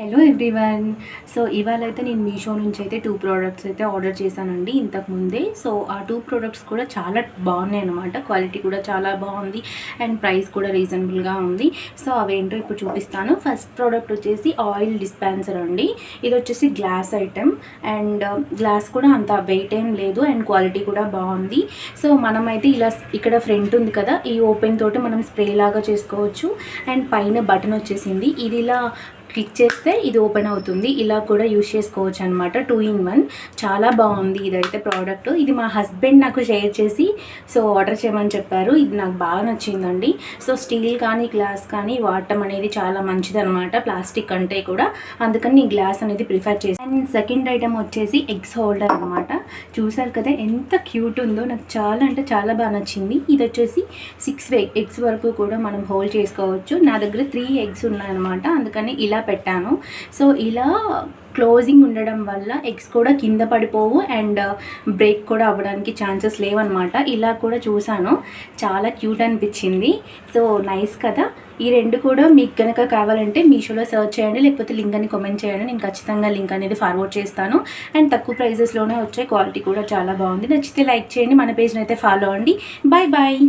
Hello everyone. So ఇవాళైతే నేను మీషో నుంచి అయితే 2 ప్రోడక్ట్స్ అయితే ఆర్డర్ చేశానండి ఇంతకుముందే. సో ఆ 2 ప్రోడక్ట్స్ కూడా చాలా బాగున్నాయి అనమాట. క్వాలిటీ కూడా చాలా బాగుంది అండ్ ప్రైస్ కూడా రీజనబుల్గా ఉంది. సో అవేంటో ఇప్పుడు చూపిస్తాను. ఫస్ట్ ప్రోడక్ట్ వచ్చేసి ఆయిల్ డిస్పెన్సర్ అండి. ఇది వచ్చేసి గ్లాస్ ఐటెం అండ్ గ్లాస్ కూడా అంత వెయిట్ ఏం లేదు అండ్ క్వాలిటీ కూడా బాగుంది. సో మనమైతే ఇలా ఇక్కడ ఫ్రంట్ ఉంది కదా, ఈ ఓపెన్ తోటి మనం స్ప్రే లాగా చేసుకోవచ్చు. అండ్ పైన బటన్ వచ్చేసింది, ఇది ఇలా క్లిక్ చేస్తే ఇది ఓపెన్ అవుతుంది. ఇలా కూడా యూజ్ చేసుకోవచ్చు అనమాట. 2 in 1 చాలా బాగుంది ఇదైతే ప్రోడక్ట్. ఇది మా హస్బెండ్ నాకు షేర్ చేసి సో ఆర్డర్ చేయమని చెప్పారు. ఇది నాకు బాగా నచ్చిందండి. సో స్టీల్ కానీ గ్లాస్ కానీ వాడటం అనేది చాలా మంచిది అనమాట, ప్లాస్టిక్ అంటే కూడా. అందుకని ఈ గ్లాస్ అనేది ప్రిఫర్ చేసి. అండ్ సెకండ్ ఐటమ్ వచ్చేసి ఎగ్స్ హోల్డర్ అనమాట. చూసారు కదా ఎంత క్యూట్ ఉందో, నాకు చాలా అంటే చాలా బాగా నచ్చింది. ఇది వచ్చేసి 6 eggs వరకు కూడా మనం హోల్డ్ చేసుకోవచ్చు. నా దగ్గర 3 eggs ఉన్నాయన్నమాట, అందుకని ఇలా పెట్టాను. సో ఇలా క్లోజింగ్ ఉండడం వల్ల ఎగ్స్ కూడా కింద పడిపోవు అండ్ బ్రేక్ కూడా అవ్వడానికి ఛాన్సెస్ లేవన్నమాట. ఇలా కూడా చూసాను, చాలా క్యూట్ అనిపించింది. సో నైస్ కదా. ఈ 2 కూడా మీకు కనుక కావాలంటే మీషోలో సర్చ్ చేయండి, లేకపోతే లింక్ అని కామెంట్ చేయండి. నేను ఖచ్చితంగా లింక్ అనేది ఫార్వర్డ్ చేస్తాను. అండ్ తక్కువ ప్రైజెస్లోనే వచ్చే క్వాలిటీ కూడా చాలా బాగుంది. నచ్చితే లైక్ చేయండి, మన పేజ్ని అయితే ఫాలో అవ్వండి. Bye bye.